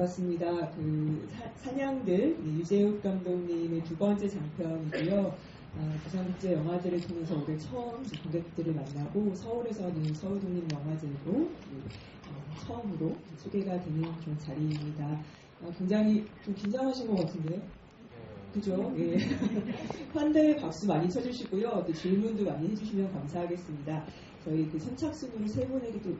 반갑습니다. 사냥들 유재욱 감독님의 두 번째 장편이고요. 부산국제영화제를 통해서 올해 처음 관객들을 만나고 서울에서는 서울독립영화제로 처음으로 소개가 되는 그런 자리입니다. 굉장히 좀 긴장하신 것 같은데요? 그죠? 예. 환대의 박수 많이 쳐주시고요. 또 질문도 많이 해주시면 감사하겠습니다. 저희 선착순으로 세 분에게도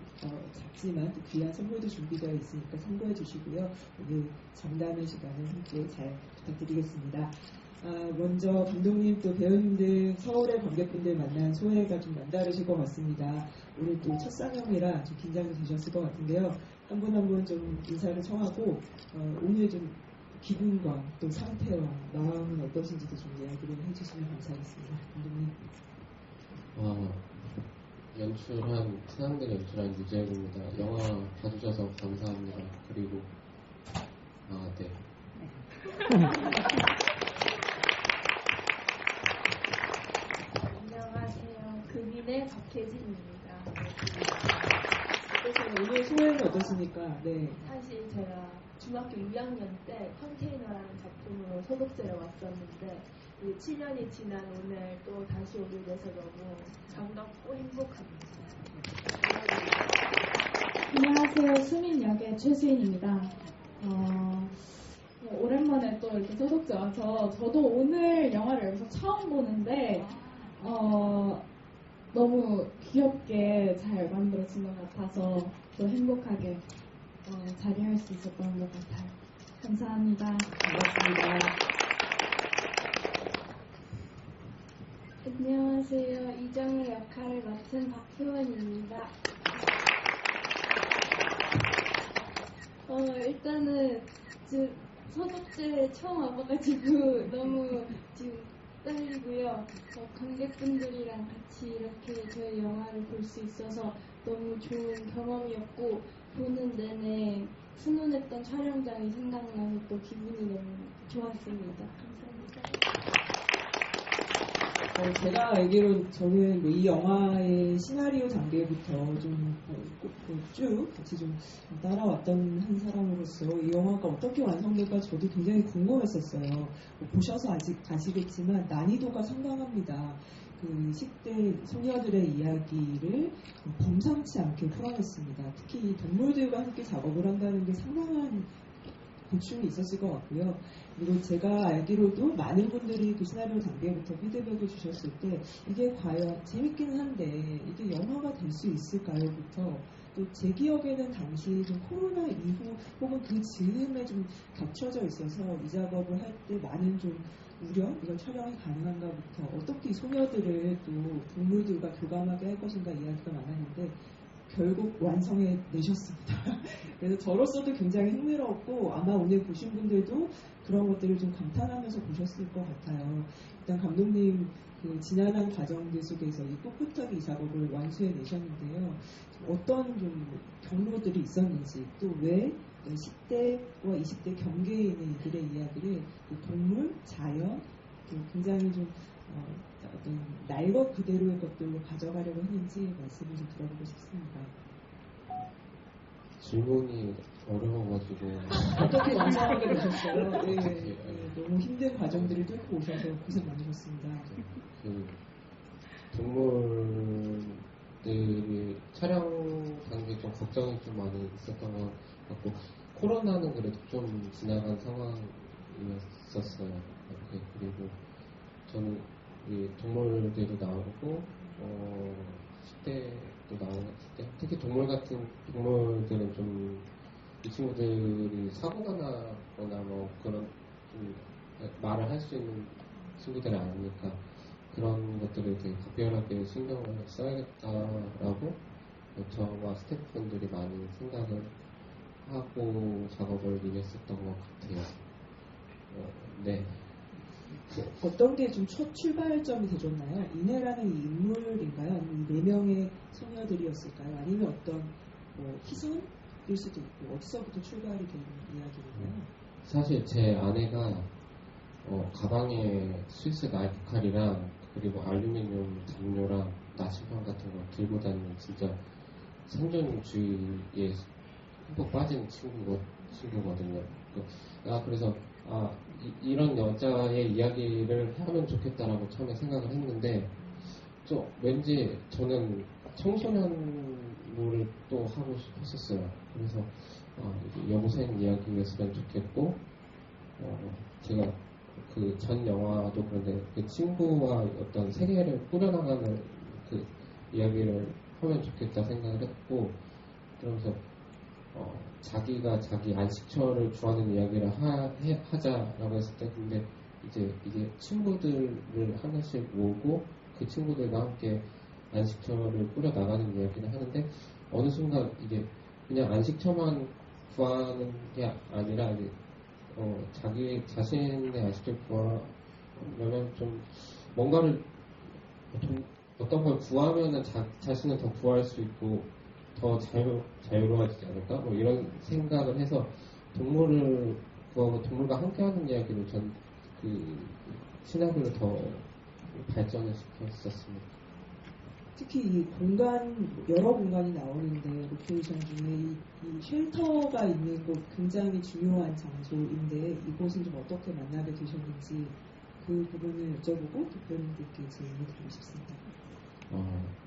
작지만 또 귀한 선물도 준비되어 있으니까 참고해 주시고요. 오늘 정담의 시간을 함께 잘 부탁드리겠습니다. 먼저 감독님 또 배우님들 서울의 관객분들 만난 소회가 좀 남다르실 것 같습니다. 오늘 또 첫 상영이라 좀 긴장이 되셨을 것 같은데요. 한 분 한 분 좀 인사를 청하고 오늘 좀 기분과 또 상태와 마음은 어떠신지도 좀 이야기를 해주시면 감사하겠습니다. 감독님. 사람들 연출한 유재욱입니다. 영화 봐주셔서 감사합니다. 그리고 네. 안녕하세요. 금인의 박혜진입니다. 오늘 소회는 어떻습니까? 네. 사실 제가 중학교 2학년 때 컨테이너라는 작품으로 소독제에 왔었는데 7년이 지난 오늘 또 다시 오게 돼서 너무 반갑고 행복합니다. 안녕하세요. 수민 역의 최수인입니다. 오랜만에 또 이렇게 소독제 와서 저도 오늘 영화를 여기서 처음 보는데 너무 귀엽게 잘 만들어진 것 같아서 또 행복하게 자리할 수 있었던 것 같아요. 감사합니다. 반갑습니다. 안녕하세요. 이정우 역할을 맡은 박효원입니다. 일단은 소독제 처음 와봐가지고 너무 지금 떨리고요. 관객분들이랑 같이 이렇게 저희 영화를 볼 수 있어서 너무 좋은 경험이었고 보는 내내 훈훈했던 촬영장이 생각나서 또 기분이 너무 좋았습니다. 감사합니다. 제가 알기로 저는 이 영화의 시나리오 단계부터 쭉 같이 좀 따라왔던 한 사람으로서 이 영화가 어떻게 완성될까 저도 굉장히 궁금했었어요. 보셔서 아직 아시겠지만 난이도가 상당합니다. 10대 소녀들의 이야기를 범상치 않게 풀어냈습니다. 특히 동물들과 함께 작업을 한다는 게 상당한 고충이 있었을 것 같고요. 그리고 제가 알기로도 많은 분들이 시나리오 단계부터 피드백을 주셨을 때 이게 과연 재밌기는 한데 이게 영화가 될 수 있을까요?부터 또 제 기억에는 당시 좀 코로나 이후 혹은 그 즈음에 좀 겹쳐져 있어서 이 작업을 할 때 많은 좀 우려, 이건 촬영이 가능한가부터 어떻게 이 소녀들을 또 동물들과 교감하게 할 것인가 이야기가 많았는데 결국 완성해 내셨습니다. 그래서 저로서도 굉장히 흥미로웠고 아마 오늘 보신 분들도 그런 것들을 좀 감탄하면서 보셨을 것 같아요. 일단 감독님 지난한 과정들 속에서 이 꿋꿋하게 이 작업을 완수해 내셨는데요. 어떤 좀 경로들이 있었는지 또 왜 10대와 20대 경계에 있는 이들의 이야기를 동물, 자연, 굉장히 좀 어떤 날 것 그대로의 것들로 가져가려고 했는지 말씀을 좀 들어보고 싶습니다. 질문이 어려워가지고 어떻게 완성하게 되셨어요? 네, 너무 힘든 과정들을 뚫고 오셔서 고생 많으셨습니다. 동물들이 촬영 단계에 좀 걱정이 좀 많이 있었던 것 같고 코로나는 그래도 좀 지나간 상황이었었어요. 그리고 저는 이 동물들도 나오고 10대도 나오고 특히 동물들은 좀 이 친구들이 사고가 나거나 뭐 그런 좀 말을 할 수 있는 친구들이 아니니까 그런 것들을 되게 각별하게 신경을 써야겠다라고 저와 스태프분들이 많이 생각을 하고 작업을 임했었던 것 같아요. 네. 어떤 게 좀 첫 출발점이 되셨나요? 이내라는 이 인물인가요? 아니면 4명의 소녀들이었을까요? 아니면 어떤 희선일 수도 있고 어디서부터 출발이 되는 이야기인가요? 사실 제 아내가 가방에 스위스 나이프 칼이랑 그리고 알루미늄 담요랑 나침반 같은 거 들고 다니는 진짜 생존주의에 흠뻑 빠진 친구거든요. 그래서 이런 여자의 이야기를 하면 좋겠다라고 처음에 생각을 했는데 왠지 저는 청소년물을 또 하고 싶었었어요. 그래서 여고생 이야기였으면 좋겠고 제가 그 전 영화도 그런데 그 친구와 어떤 세계를 꾸려나가는 그 이야기를 하면 좋겠다 생각을 했고 그러면서 자기가 자기 안식처를 구하는 이야기를 하자라고 했을 때 근데 이제 이게 친구들을 하나씩 모으고 그 친구들과 함께 안식처를 꾸려나가는 이야기를 하는데 어느 순간 이게 그냥 안식처만 구하는 게 아니라 이제 자기 자신의 안식처를 구하려면 좀 뭔가를 어떤 걸 구하면은 자신을 더 구할 수 있고 더 자유로워지지 않을까? 뭐 이런 생각을 해서 동물을 구하고 동물과 함께하는 이야기를 전 그 시나리오를 더 발전을 시켰었습니다. 특히 이 여러 공간이 나오는데 로케이션 중에 이 쉘터가 있는 곳 굉장히 중요한 장소인데 이곳은 좀 어떻게 만나게 되셨는지 그 부분을 여쭤보고 대표님들께 질문을 드리고 싶습니다.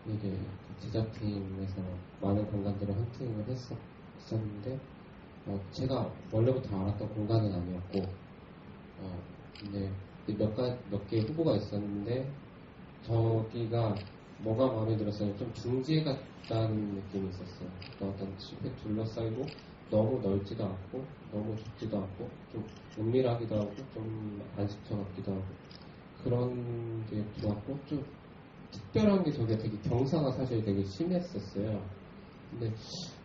이게 제작팀에서 많은 공간들을 헌팅을 했었는데 제가 원래부터 알았던 공간은 아니었고 근데 몇 개 후보가 있었는데 저기가 뭐가 마음에 들었어요? 좀 중지에 같다는 느낌이 있었어요. 어떤 숲에 둘러싸이고 너무 넓지도 않고 너무 좁지도 않고 좀 은밀하기도 하고 좀 안식처 같기도 하고 그런 게 좋았고 좀 특별한 게 저게 되게 경사가 사실 되게 심했었어요. 근데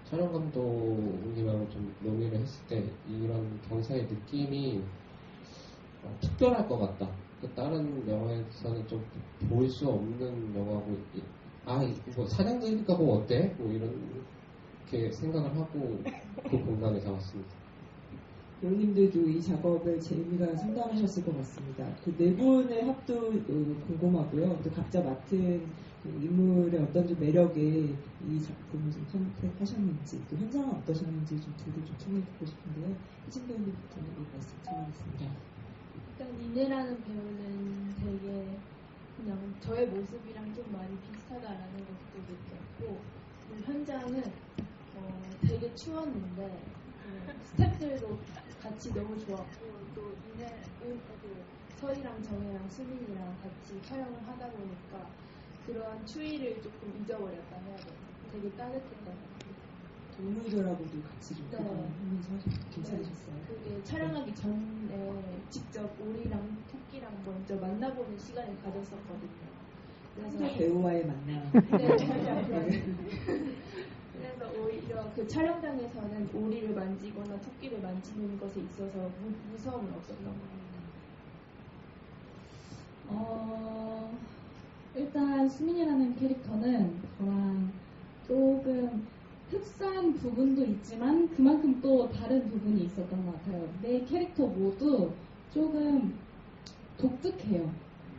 촬영 감독님하고 좀 논의를 했을 때 이런 경사의 느낌이 특별할 것 같다. 다른 영화에서는 좀 볼 수 없는 영화고 뭐 사냥들니까 뭐 어때? 뭐 이렇게 생각을 하고 그 공간에 잡았습니다. 배우님들도 이 작업에 재미가 상당하셨을 것 같습니다. 그 네 분의 합도 궁금하고요. 또 각자 맡은 그 인물의 어떤 좀 매력에 이 작품을 좀 선택하셨는지 또 현장은 어떠셨는지 좀 둘을 좀 청해 듣고 싶은데요. 혜진 배우님부터 말씀 드리겠습니다. 일단 이내라는 배우는 되게 그냥 저의 모습이랑 좀 많이 비슷하다라는 것도 느꼈고 현장은 되게 추웠는데 스태프들도 같이 너무 좋았고 또 서희랑 정혜랑 수민이랑 같이 촬영을 하다 보니까 그러한 추위를 조금 잊어버렸다 해야 되나 되게 따뜻했던 것 같아요. 동물들하고도 같이 좀 하면서 괜찮으셨어요? 그게 촬영하기 전에 직접 오리랑 토끼랑 먼저 만나보는 시간을 가졌었거든요. 그래서 배우와의 만남. 네, 살짝 그런. 그래서 오히려 그 촬영장에서는 오리를 만지거나 토끼를 만지는 것에 있어서 무서움은 없었던 것 같아요. 일단 수민이라는 캐릭터는 저랑 조금 흡사한 부분도 있지만 그만큼 또 다른 부분이 있었던 것 같아요. 내 캐릭터 모두 조금 독특해요.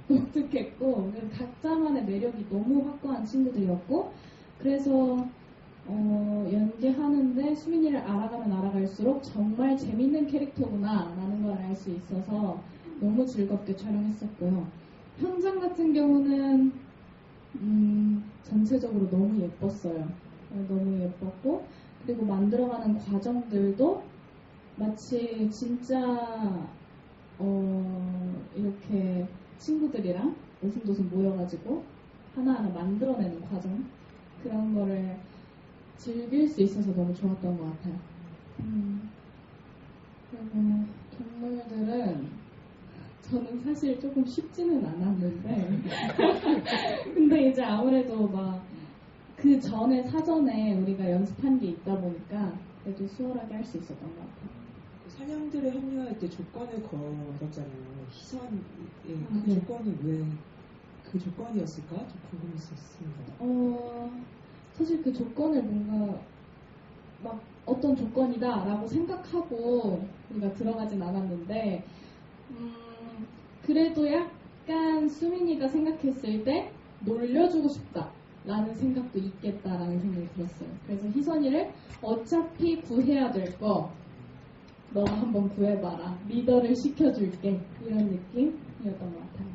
독특했고 각자만의 매력이 너무 확고한 친구들이었고 그래서 연기하는데 수민이를 알아가면 알아갈수록 정말 재밌는 캐릭터구나 라는 걸 알 수 있어서 너무 즐겁게 촬영했었고요. 현장 같은 경우는 전체적으로 너무 예뻤어요. 너무 예뻤고 그리고 만들어가는 과정들도 마치 진짜 이렇게 친구들이랑 오순도순 모여가지고 하나하나 만들어내는 과정 그런 거를 즐길 수 있어서 너무 좋았던 것 같아요. 그리고 동물들은 저는 사실 조금 쉽지는 않았는데 근데 이제 아무래도 막 그 전에 사전에 우리가 연습한 게 있다 보니까 그래도 수월하게 할 수 있었던 것 같아요. 사냥들에 합류할 때 조건을 걸었잖아요. 희선의 그 네. 조건은 왜 그 조건이었을까? 좀 궁금했었습니다. 사실 그 조건을 뭔가 막 어떤 조건이다라고 생각하고 우리가 들어가진 않았는데 그래도 약간 수민이가 생각했을 때 놀려주고 싶다라는 생각도 있겠다라는 생각이 들었어요. 그래서 희선이를 어차피 구해야 될 거 너가 한번 구해봐라. 리더를 시켜줄게. 이런 느낌이었던 것 같아요.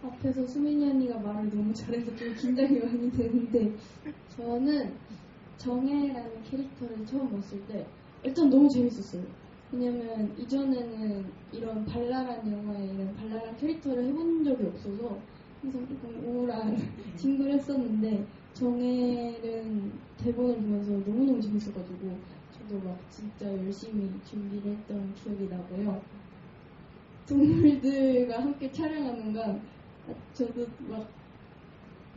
앞에서 수민이 언니가 말을 너무 잘해서 좀 긴장이 많이 되는데 저는 정혜라는 캐릭터를 처음 봤을 때 일단 너무 재밌었어요. 왜냐면 이전에는 이런 발랄한 영화에 이런 발랄한 캐릭터를 해본 적이 없어서 항상 조금 우울한 친구를 했었는데 정혜는 대본을 보면서 너무너무 재밌어가지고 저도 막 진짜 열심히 준비를 했던 기억이 나고요. 동물들과 함께 촬영하는 건 저도 막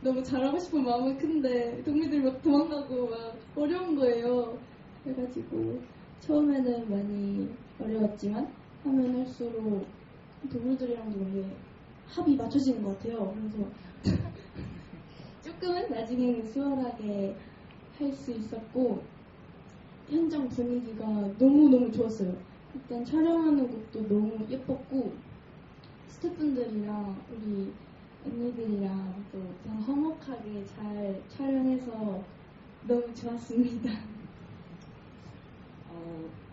너무 잘하고 싶은 마음은 큰데 동물들이 막 도망가고 막 어려운 거예요. 그래가지고 처음에는 많이 어려웠지만 하면 할수록 동물들이랑도 되게 합이 맞춰지는 것 같아요. 그래서 조금은 나중에는 수월하게 할 수 있었고 현장 분위기가 너무너무 좋았어요. 일단 촬영하는 것도 너무 예뻤고 스태프분들이랑 우리 언니들이랑 또 다 화목하게 잘 촬영해서 너무 좋았습니다.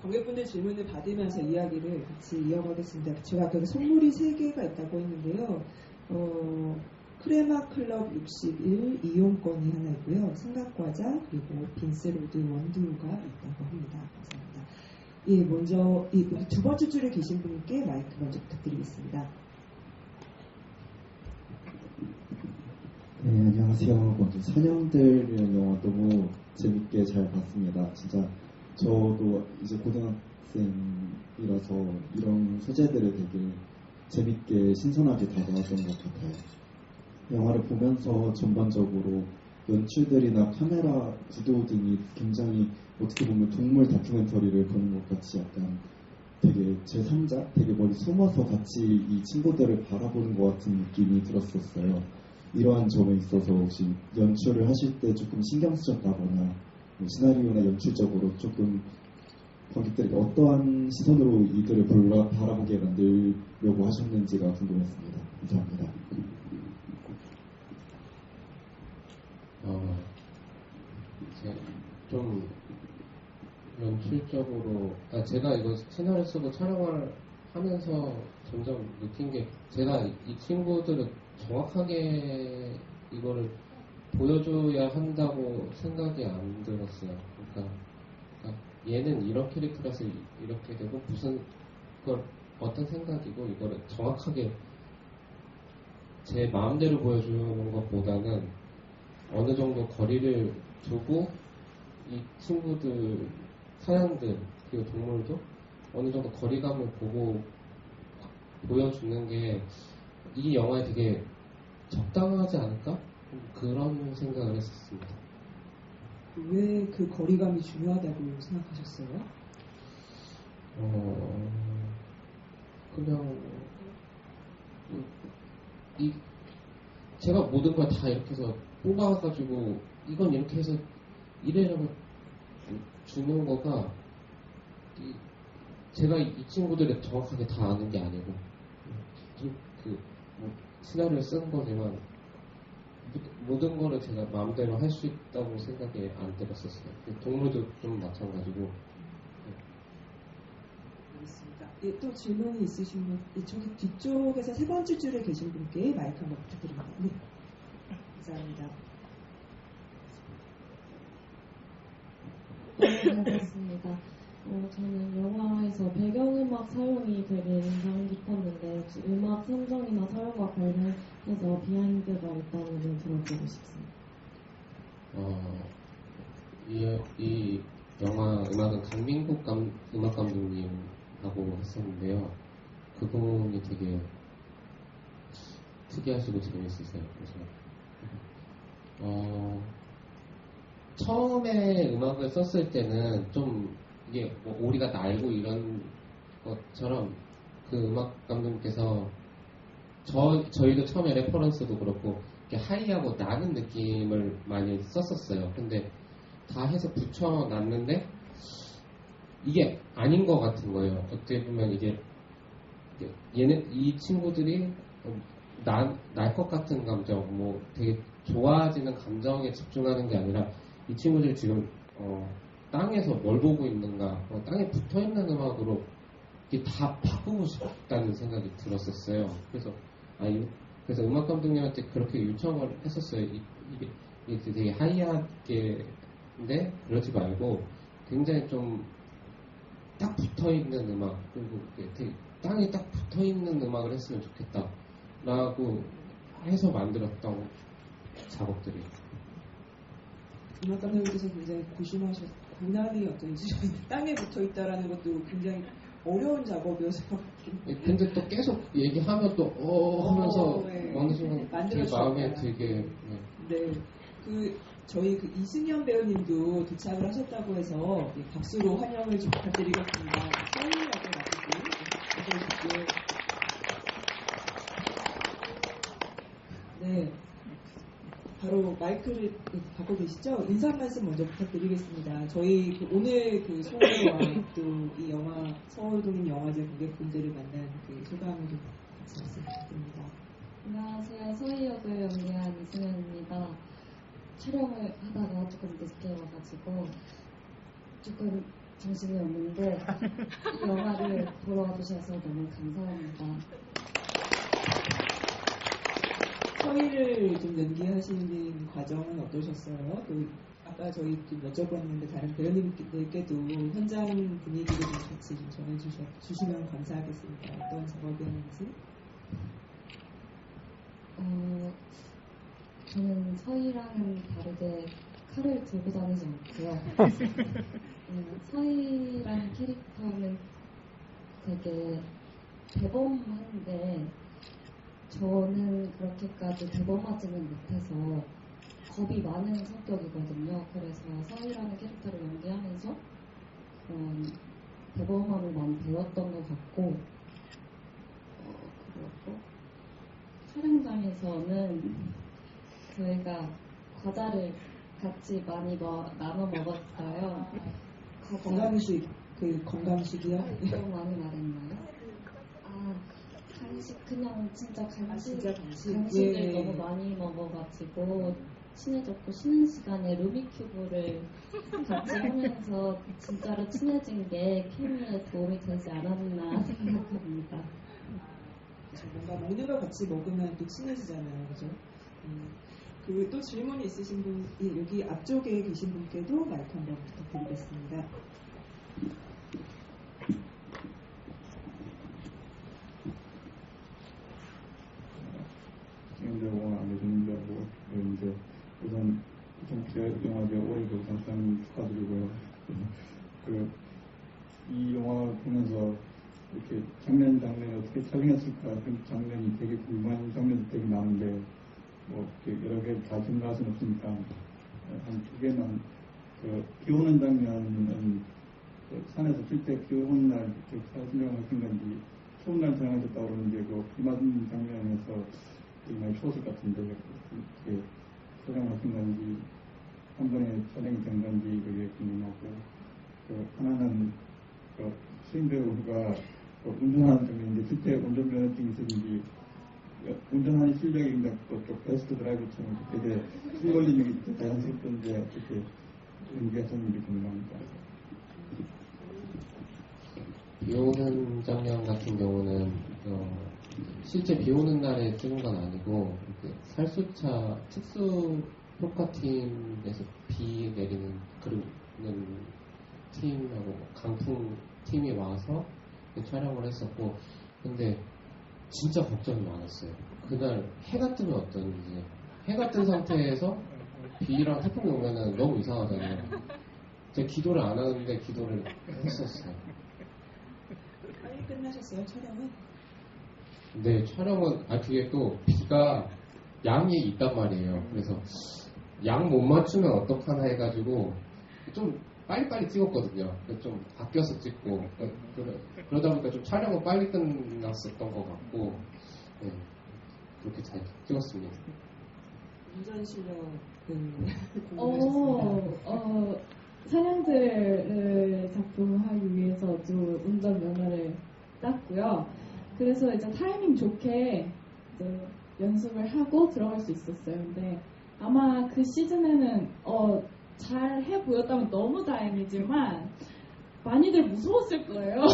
관객분들 질문을 받으면서 이야기를 같이 이어가겠습니다. 제가 아까 선물이 3개가 있다고 했는데요. 크레마 클럽 61 이용권이 하나 있고요. 삼각과자 그리고 빈스로드 원두가 있다고 합니다. 감사합니다. 예, 먼저 우리 두 번째 줄에 계신 분께 마이크 먼저 부탁드리겠습니다. 네, 안녕하세요. 먼저 사냥들이라는 영화 너무 재밌게 잘 봤습니다. 진짜 저도 이제 고등학생이라서 이런 소재들을 되게 재밌게 신선하게 다가왔던 것 같아요. 영화를 보면서 전반적으로 연출들이나 카메라 구도 등이 굉장히 어떻게 보면 동물 다큐멘터리를 보는 것 같이 약간 되게 제3자, 되게 멀리 숨어서 같이 이 친구들을 바라보는 것 같은 느낌이 들었었어요. 이러한 점에 있어서 혹시 연출을 하실 때 조금 신경 쓰셨다거나 뭐 시나리오나 연출적으로 조금 관객들에게 어떠한 시선으로 이들을 바라보게 만들려고 하셨는지가 궁금했습니다. 감사합니다. 제가 좀 연출적으로 제가 이거 시나리오 쓰고 촬영을 하면서 점점 느낀 게 제가 이 친구들을 정확하게 이거를 보여줘야 한다고 생각이 안 들었어요. 그러니까 얘는 이런 캐릭터라서 이렇게 되고 무슨 걸 어떤 생각이고 이거를 정확하게 제 마음대로 보여주는 것보다는 어느 정도 거리를 두고 이 친구들, 사람들 그리고 동물도 어느 정도 거리감을 보고 보여주는 게 이 영화에 되게 적당하지 않을까? 그런 생각을 했었습니다. 왜 그 거리감이 중요하다고 생각하셨어요? 그냥 제가 모든 걸 다 이렇게 해서 뽑아가지고 이건 이렇게 해서 이래라고 주는 거가 제가 이 친구들을 정확하게 다 아는 게 아니고 시나리오를 쓴 거지만 모든 거를 제가 마음대로 할 수 있다고 생각이 안 들었었어요. 동물도 좀 마찬가지고. 알겠습니다. 예, 또 질문이 있으신 분, 저기 뒤쪽에서 3번째 줄에 계신 분께 마이크 한번 부탁드립니다. 네. 감사합니다. 네, 반갑습니다. 저는 영화에서 배경음악 사용이 되게 인상 깊었는데 혹시 음악 선정이나 사용과 관련해서 비하인드가 있다면 들어보고 싶습니다. 이 영화 음악은 강민국 음악 감독님하고 했었는데요. 그분이 되게 특이하시고 재밌으세요. 그래서 처음에 음악을 썼을 때는 좀 이게 뭐 오리가 날고 이런 것처럼 그 음악 감독님께서 저희도 처음에 레퍼런스도 그렇고 이렇게 하이하고 나는 느낌을 많이 썼었어요. 근데 다 해서 붙여놨는데 이게 아닌 것 같은 거예요. 어떻게 보면 이게 이 친구들이 날 것 같은 감정, 뭐 되게 좋아지는 감정에 집중하는 게 아니라 이 친구들이 지금 땅에서 뭘 보고 있는가, 땅에 붙어 있는 음악으로 이게 다 바꾸고 싶다는 생각이 들었었어요. 그래서 음악 감독님한테 그렇게 요청을 했었어요. 이게 되게 하이하게인데 그러지 말고 굉장히 좀 딱 붙어 있는 음악, 그리고 되게 땅에 딱 붙어 있는 음악을 했으면 좋겠다라고 해서 만들었던 작업들이에요. 음악 감독님께서 굉장히 고난이 어떤지 땅에 붙어 있다라는 것도 굉장히 어려운 작업이어서. 근데 또 계속 얘기하면 또 하면서 네. 어느 순간 제 마음에 되게 네. 저희 이승현 배우님도 도착을 하셨다고 해서 박수로 환영을 좀 부탁드리겠습니다. 서울역에 와주시고 네. 바로 마이크를 갖고 계시죠? 인사 한 말씀 먼저 부탁드리겠습니다. 저희 오늘 소개와 또 이 영화 서울동인 영화제 관객분들을 만난 소감을 좀 같이 말씀 부탁드립니다. 안녕하세요. 서희역을 연기한 이승현입니다. 촬영을 하다가 조금 늦게 와가지고 조금 정신이 없는데 이 영화를 보러 와주셔서 너무 감사합니다. 서희를 좀 연기하시는 과정은 어떠셨어요? 또 아까 저희 좀 여쭤봤는데 다른 배우님들께도 현장 분위기를 좀 같이 좀 전해주시면 감사하겠습니다. 어떤 작업이었는지. 저는 서희랑은 다르게 칼을 들고 다니지 않고요. 서희라는 캐릭터는 되게 대범한데 저는 그렇게까지 대범하지는 못해서 겁이 많은 성격이거든요. 그래서 서희라는 캐릭터를 연기하면서 대범함을 많이 배웠던 것 같고 그리고 촬영장에서는 저희가 과자를 같이 많이 나눠 먹었어요. 건강식이요? 너무 많이 말했나요? 간식 그냥 진짜 간식을 예. 너무 많이 먹어가지고 친해졌고 쉬는 시간에 루미큐브를 같이 하면서 진짜로 친해진 게 케미에 도움이 되지 않았나 생각합니다. 뭔가 먹는 걸 같이 먹으면 또 친해지잖아요, 그죠? 또 질문이 있으신 분, 여기 앞쪽에 계신 분께도 마이크 한번 부탁드리겠습니다. 영화 알려주는다고 이제 우선 영화제 올해도 상상 축하드리고요. 이 영화 보면서 이렇게 장면을 어떻게 촬영했을까 그 장면이 되게 궁금한 장면이 되게 많은데 여러 개 다 증가할 수는 없으니까 한 두 개만 비 오는 장면은 산에서 쉴 때 비 오는 날 이렇게 촬영하신 건지 추운 날 촬영하셨다고 그러는데 비 맞은 장면에서 되게 많이 추웠을 것 같은데 어떻게 촬영하신 건지 한 번에 촬영이 된 건지 그게 궁금하고 하나는 수인 배우가 운전하는 장면인데 실제 운전면허증이 있으신지 운전하는 실력이 굉장히 베스트 드라이버처럼 되게 숨 걸리는 게 자연스럽던데 어떻게 연기하셨는지 궁금합니다. 비 오는 장면 같은 경우는 실제 비 오는 날에 찍은 건 아니고 살수차 특수 효과팀에서 비 내리는 그런 팀하고 강풍 팀이 와서 촬영을 했었고 근데 진짜 걱정이 많았어요. 그날 해가 뜨면 어떤지. 해가 뜬 상태에서 비랑 태풍이 오면은 너무 이상하잖아요. 제가 기도를 안 하는데 기도를 했었어요. 빨리 끝나셨어요, 촬영은? 네, 촬영은 그게 또 비가 양이 있단 말이에요. 그래서 양 못 맞추면 어떡하나 해가지고 좀 빨리빨리 찍었거든요. 좀 아껴서 찍고 그러다 보니까 좀 촬영은 빨리 끝났었던 것 같고 네, 그렇게 잘 찍었습니다. 운전 실력은 궁금하셨습니다. 사냥들을 작품하기 위해서 좀 운전면허를 땄고요. 그래서 이제 타이밍 좋게 이제 연습을 하고 들어갈 수 있었어요. 근데 아마 그 시즌에는 잘 해 보였다면 너무 다행이지만 많이들 무서웠을 거예요.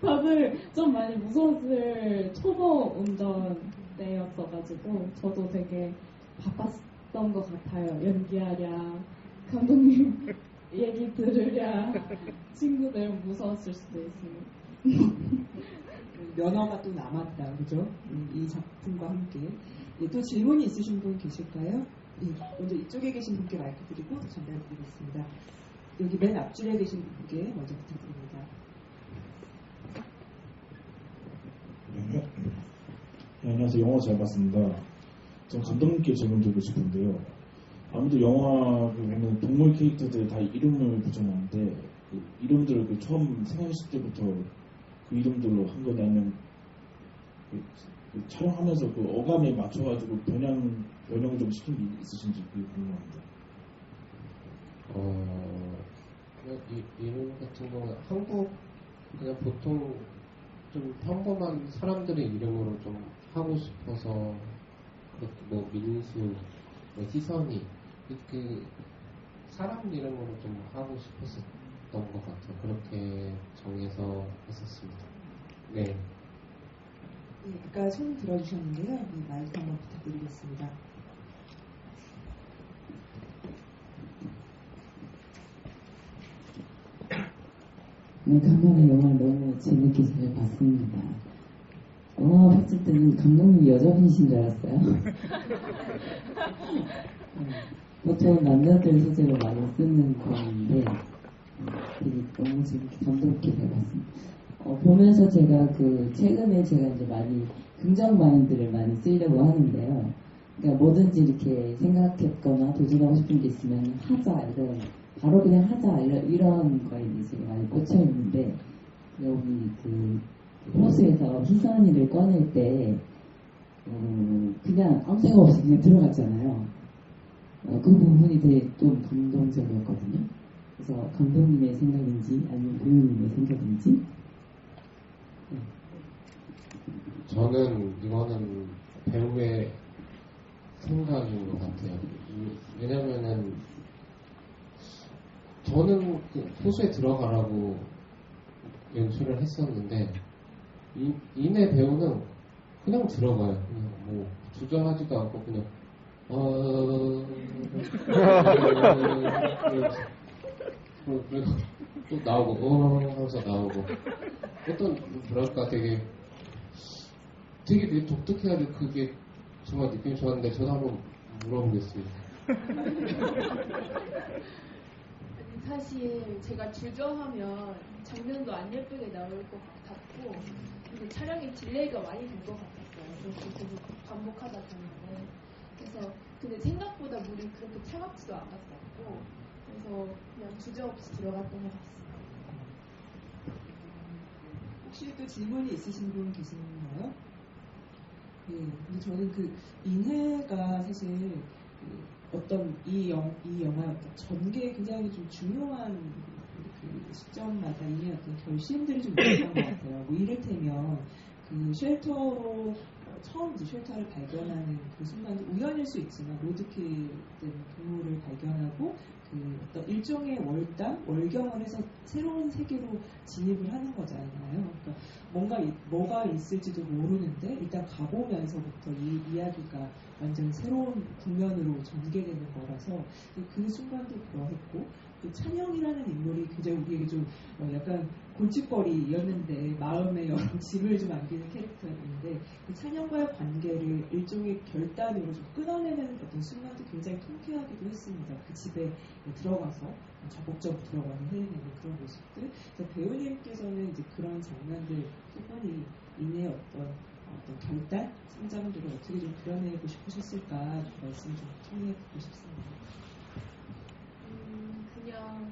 다들 좀 많이 무서웠을 초보 운전 때였어가지고 저도 되게 바빴던 것 같아요. 연기하랴, 감독님 얘기 들으랴, 친구들 무서웠을 수도 있습니다. 면허가 또 남았다, 그죠? 이 작품과 함께. 예, 또 질문이 있으신 분 계실까요? 예, 먼저 이쪽에 계신 분께 마이크 드리고 전달드리겠습니다. 여기 맨 앞줄에 계신 분께 먼저 부탁드립니다. 네, 안녕하세요. 영화 잘 봤습니다. 전 감독님께 질문 드리고 싶은데요. 아무래도 영화 보면 동물 캐릭터들 다 이름을 붙여놨는데 그 이름들을 그 처음 생각했을 때부터 그 이름들로 한 거냐면 그 촬영하면서 그 어감에 맞춰가지고 변형을 좀 시킨 게 있으신지 그게 궁금합니다. 이름 같은 경우는 한국 그냥 보통 좀 평범한 사람들의 이름으로 좀 하고 싶어서 그렇게 뭐 민수, 뭐 희선이 그 사람 이름으로 좀 하고 싶었었던 것 같아요. 그렇게 정해서 했었습니다. 네. 예, 아까 손 들어주셨는데요. 이 마이크 한번 부탁드리겠습니다. 네, 간만에 영화를 너무 재밌게 잘 봤습니다. 영화 봤을 때는 감독님 여자분이신 줄 알았어요. 보통 남자들 소재로 많이 쓰는 건데 되게 너무 재밌게 감동있게 잘 봤습니다. 보면서 제가 최근에 제가 이제 많이 긍정 마인드를 많이 쓰려고 하는데요. 그러니까 뭐든지 이렇게 생각했거나 도전하고 싶은 게 있으면 하자 이런 바로 그냥 하자 이런 거에 이제 제가 많이 꽂혀 있는데 여기 호수에서 희선이를 꺼낼 때 그냥 아무 생각 없이 그냥 들어갔잖아요. 그 부분이 되게 좀 감동적이었거든요. 그래서 감독님의 생각인지 아니면 배우님의 생각인지 네. 저는 이거는 배우의 생각인 것 같아요. 왜냐면은 저는 그 호수에 들어가라고 연출을 했었는데 이내 배우는 그냥 들어가요. 그냥 뭐 주저하지도 않고 그냥 그리고 또 나오고 하면서 나오고 어떤 뭐랄까 되게 독특해가지고 그게 정말 느낌이 좋았는데 저도 한번 물어보겠습니다. 사실 제가 주저하면 장면도 안 예쁘게 나올 것 같고 근데 촬영에 딜레이가 많이 된 것 같았어요. 그래서 계속 반복하다 보면 그래서 근데 생각보다 물이 그렇게 차갑지도 않았었고 그래서 그냥 주저없이 들어갔던 것 같습니다. 혹시 또 질문이 있으신 분 계신가요? 예, 근데 저는 인해가 사실 어떤 이 영화 전개에 굉장히 좀 중요한 시점마다 이미 어떤 결심들이 좀 있었던 것 같아요. 뭐 이를테면 쉘터로 처음 이제 쉘터를 발견하는 그 순간 우연일 수 있지만 로드킬된 동물을 발견하고 어떤 일종의 월경을 해서 새로운 세계로 진입을 하는 거잖아요. 그러니까 뭐가 있을지도 모르는데 일단 가보면서부터 이 이야기가 완전 새로운 국면으로 전개되는 거라서 그 순간도 그러했고 찬영이라는 인물이 굉장히 우리에게 좀 약간 골칫거리였는데 마음에 여러 짐을 좀 안기는 캐릭터였는데 찬영과의 관계를 일종의 결단으로 좀 끊어내는 어떤 순간도 굉장히 통쾌하기도 했습니다. 그 집에 들어가서 적극적으로 들어가는 헤매는 그런 모습들. 그래서 배우님께서는 이제 그런 장면들 소변이 인의 어떤 결단, 성장들을 어떻게 좀 그려내고 싶으셨을까 말씀 좀 청해 듣고 싶습니다. 그냥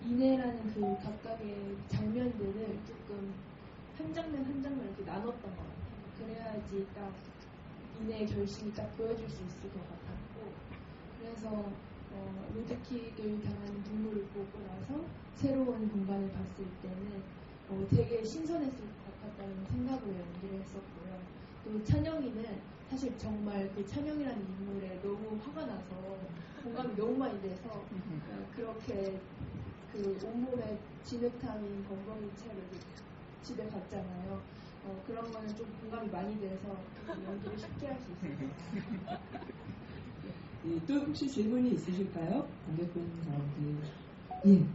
인해라는 그 각각의 장면들을 조금 한 장면 한 장면 이렇게 나눴던 것 같아요. 그래야지 딱 인해의 결심이 딱 보여줄 수 있을 것 같았고 그래서 로드킥을 당하는 동물을 보고 나서 새로운 공간을 봤을 때는 되게 신선했을 것 같았다는 생각으로 연기를 했었고요. 그 찬영이는 사실 정말 그 찬영이라는 인물에 너무 화가 나서 공감이 너무 많이 돼서 그렇게 그 온몸에 진흙탕인 벙벙이채로 집에 갔잖아요. 그런 거는 좀 공감이 많이 돼서 연기를 쉽게 할 수 있어요. 또 혹시 질문이 있으실까요? 관객분 가운데. 예.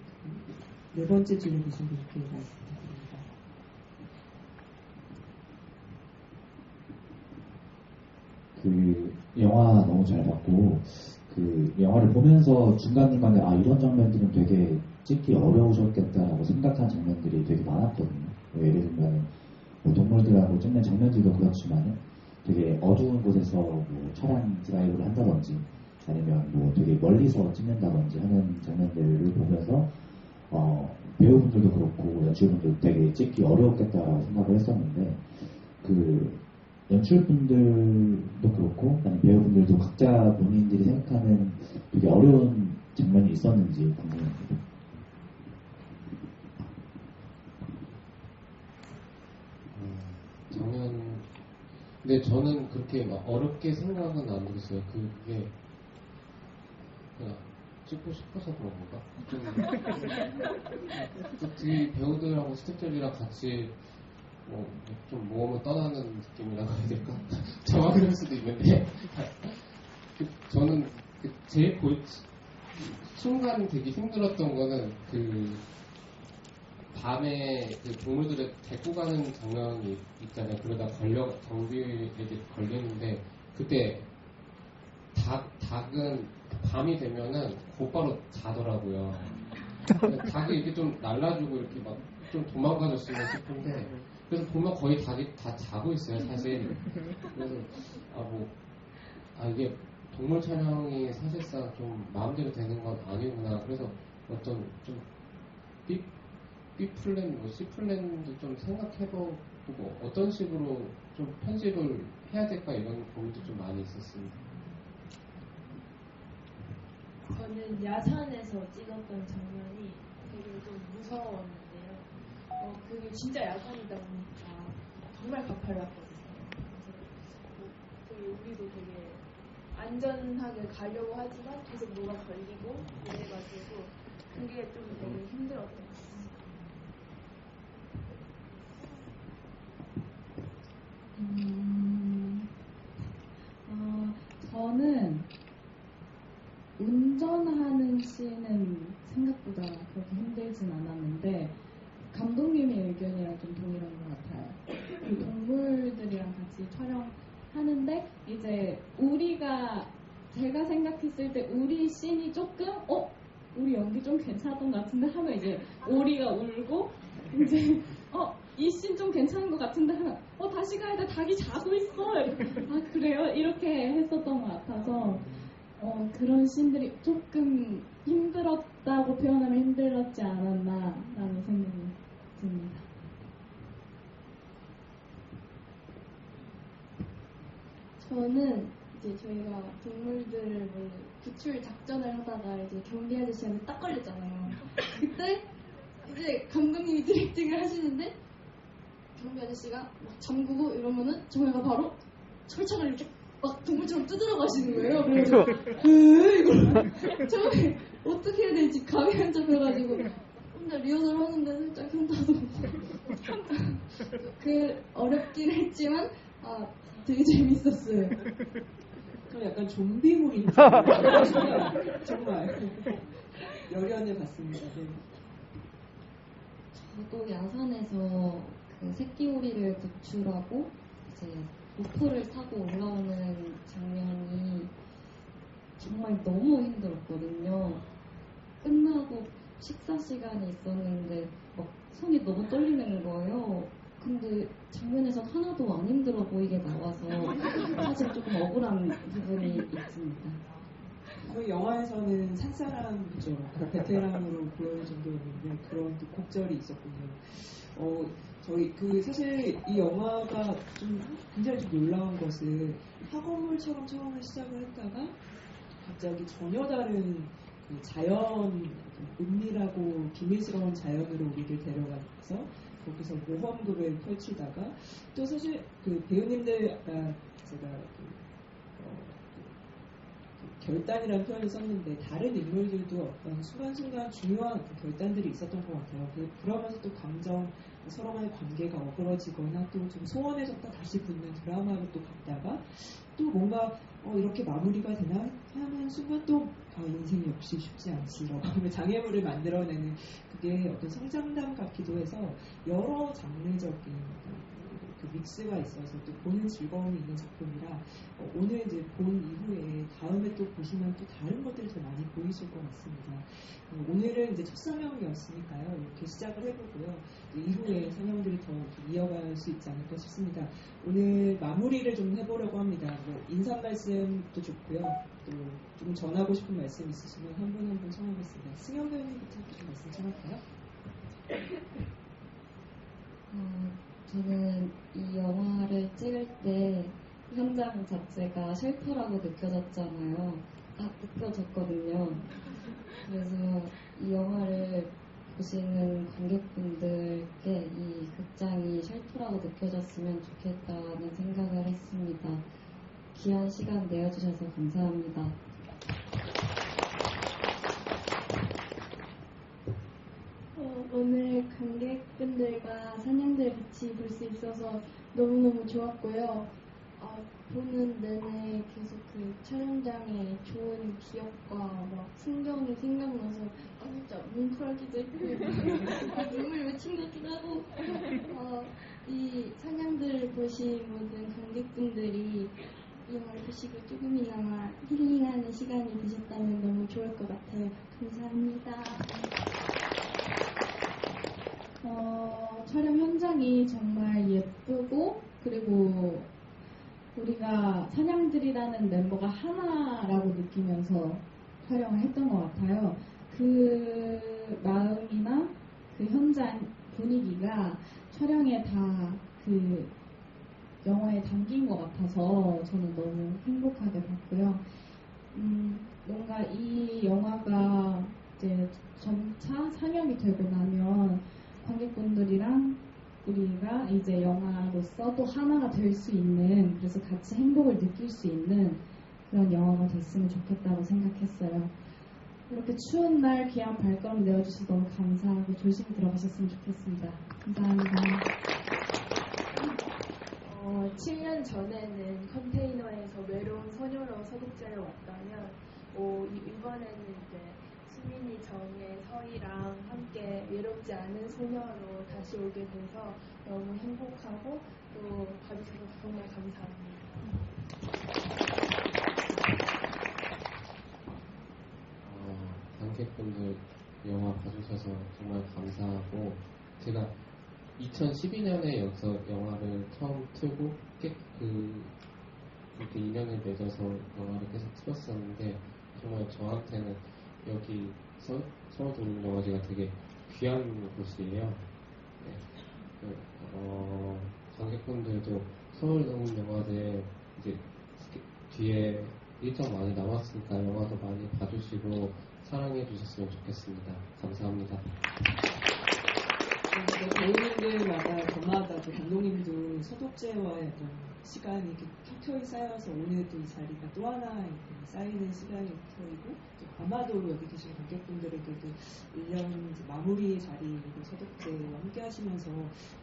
네 번째 줄에 계신 분께 말씀 드립니다. 그 영화 너무 잘 봤고 그 영화를 보면서 중간중간에 이런 장면들은 되게 찍기 어려우셨겠다라고 생각한 장면들이 되게 많았거든요. 예를 들면 뭐 동물들하고 찍는 장면들도 그렇지만 되게 어두운 곳에서 뭐 차량 드라이브를 한다든지 아니면 뭐 되게 멀리서 찍는다든지 하는 장면들을 보면서 배우분들도 그렇고 연출분들도 되게 찍기 어려웠겠다라고 생각을 했었는데 그 연출분들도 그렇고 아니면 배우분들도 각자 본인들이 생각하는 되게 어려운 장면이 있었는지 궁금합니다. 근데 저는 그렇게 막 어렵게 생각은 안 들었어요. 그게 그냥 찍고 싶어서 그런 건가? 그 배우들하고 스태프들이랑 같이 좀 모험을 떠나는 느낌이라고 해야 될까? 저만 그럴 수도 있는데 저는 제일 순간 되게 힘들었던 거는 그 밤에 그 동물들을 데리고 가는 장면이 있잖아요. 그러다 경비에게 걸리는데 그때 닭은 밤이 되면은 곧바로 자더라고요. 닭이 이렇게 좀 날라주고 이렇게 막 좀 도망가줬으면 싶은데 그래서 보면 거의 닭이 다 자고 있어요, 사실. 그래서 이게 동물 촬영이 사실상 좀 마음대로 되는 건 아니구나. 그래서 어떤 좀 B 플랜, C 플랜도 좀 생각해보고 어떤 식으로 좀 편집을 해야 될까 이런 고민도 좀 많이 있었습니다. 저는 야산에서 찍었던 장면이 되게 좀 무서웠는데요. 그게 진짜 야산이다 보니까 정말 가팔랐거든요. 그래서 우리도 되게 안전하게 가려고 하지만 계속 뭐가 걸리고 이래가지고 그게 좀 되게 힘들었던 것 같아요. 저는 운전하는 씬은 생각보다 그렇게 힘들진 않았는데 감독님의 의견이랑 좀 동일한 것 같아요. 그 동물들이랑 같이 촬영하는데 이제 제가 생각했을 때 우리 씬이 조금 우리 연기 좀 괜찮았던 것 같은데 하면 이제 오리가 울고 이제 이 씬 좀 괜찮은 것 같은데 하면 다시 가야 돼, 닭이 자고 있어. 그래요? 이렇게 했었던 것 같아서 그런 씬들이 조금 힘들었다고 표현하면 힘들었지 않았나라는 생각이 듭니다. 저는 이제 저희가 동물들을 구출 작전을 하다가 이제 경비 아저씨한테 딱 걸렸잖아요. 그때 이제 감독님이 디렉팅을 하시는데 경비 아저씨가 막 잠그고 이러면은 저희가 바로 철창을 이렇게 막 동물처럼 뜯으러 가시는 거예요. 그래서 이걸 처음에 어떻게 해야 될지 감이 안 잡혀가지고 혼자 리허설 하는데 살짝 현타도 어렵긴 했지만 되게 재밌었어요. 그럼 약간 좀비물인 정말 열연해 봤습니다. 네. 저도 야산에서 그 새끼 오리를 구출하고 이제 로프를 타고 올라오는 장면이 정말 너무 힘들었거든요. 끝나고 식사 시간이 있었는데 막 손이 너무 떨리는 거예요. 근데 장면에서 하나도 안 힘들어 보이게 나와서 사실 조금 억울한 부분이 있습니다. 그 영화에서는 산사람이죠. 베테랑으로 보여줄 정도였는데 그런 또 곡절이 있었군요. 저희 사실 이 영화가 좀 굉장히 좀 놀라운 것은 학원물처럼 처음에 시작을 했다가 갑자기 전혀 다른 그 자연, 은밀하고 비밀스러운 자연으로 우리를 데려가서 거기서 모험극을 펼치다가 또 사실 그 배우님들 아까 제가 결단이라는 표현을 썼는데 다른 인물들도 어떤 순간순간 중요한 어떤 결단들이 있었던 것 같아요. 그러면서 또 감정, 서로 간의 관계가 어그러지거나 또 좀 소원해졌다 다시 붙는 드라마로 또 갔다가 또 뭔가 이렇게 마무리가 되나 하는 순간 또 인생이 역시 쉽지 않지라고 하면 장애물을 만들어내는 그게 어떤 성장담 같기도 해서 여러 장르적인 그 믹스가 있어서 또 보는 즐거움이 있는 작품이라 오늘 이제 본 이후에 다음에 또 보시면 또 다른 것들이 더 많이 보이실 것 같습니다. 오늘은 이제 첫 상영이었으니까요. 이렇게 시작을 해보고요. 이후에 상영들이 더 이어갈 수 있지 않을까 싶습니다. 오늘 마무리를 좀 해보려고 합니다. 인사 말씀도 좋고요. 또 좀 전하고 싶은 말씀 있으시면 한 분 한 분 청하겠습니다. 승영 배우님부터 좀 말씀 청할까요? 저는 이 영화를 찍을 때 현장 자체가 쉘터라고 느껴졌잖아요. 딱 느껴졌거든요. 그래서 이 영화를 보시는 관객분들께 이 극장이 쉘터라고 느껴졌으면 좋겠다는 생각을 했습니다. 귀한 시간 내어주셔서 감사합니다. 오늘 관객분들과 사냥들 같이 볼 수 있어서 너무너무 좋았고요. 보는 내내 계속 그 촬영장의 좋은 기억과 막 풍경이 생각나서 진짜 뭉클하기도 했고 눈물 맺힌 것 같기도 하고 이 사냥들을 보신 모든 관객분들이 이 영화를 보시고 조금이나마 힐링하는 시간이 되셨다면 너무 좋을 것 같아요. 감사합니다. 촬영 현장이 정말 예쁘고 그리고 우리가 사냥들이라는 멤버가 하나라고 느끼면서 촬영을 했던 것 같아요. 그 마음이나 그 현장 분위기가 촬영에 다 그 영화에 담긴 것 같아서 저는 너무 행복하게 봤고요. 뭔가 이 영화가 이제 점차 상영이 되고 나면 관객분들이랑 우리가 이제 영화로서 또 하나가 될 수 있는, 그래서 같이 행복을 느낄 수 있는 그런 영화가 됐으면 좋겠다고 생각했어요. 이렇게 추운 날 귀한 발걸음 내어주셔서 너무 감사하고 조심히 들어가셨으면 좋겠습니다. 감사합니다. 7년 전에는 컨테이너에서 외로운 소녀로 서독제를 왔다면 이번에는 이제 수민이, 정혜, 서희랑 함께 외롭지 않은 소녀로 다시 오게 돼서 너무 행복하고 또 봐주셔서 정말 감사합니다. 관객분들 영화 봐주셔서 정말 감사하고, 제가 2012년에 여기서 영화를 처음 틀고 그렇게 인연을 맺어서 영화를 계속 틀었었는데, 정말 저한테는 여기 서울동물영화제가 되게 귀한 곳이에요. 네. 관객분들도 서울동물영화제 이제 뒤에 일정 많이 남았으니까 영화도 많이 봐주시고 사랑해 주셨으면 좋겠습니다. 감사합니다. 배우님들마다 저마다 또 감독님도 서독제와의 어떤 시간이 이렇게 켜켜이 쌓여서 오늘 또 이 자리가 또 하나 쌓이는 시간이 터이고, 또 아마도 여기 계신 관객분들에게도 1년 마무리의 자리이고 서독제와 함께 하시면서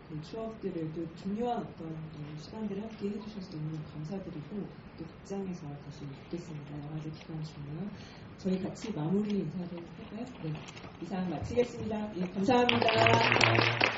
그 추억들을 또 중요한 어떤 시간들을 함께 해주셔서 너무 감사드리고, 또 극장에서 다시 뵙겠습니다. 영화제 기간 중에요. 저희 같이 마무리 인사를 할까요? 네. 이상 마치겠습니다. 예, 감사합니다.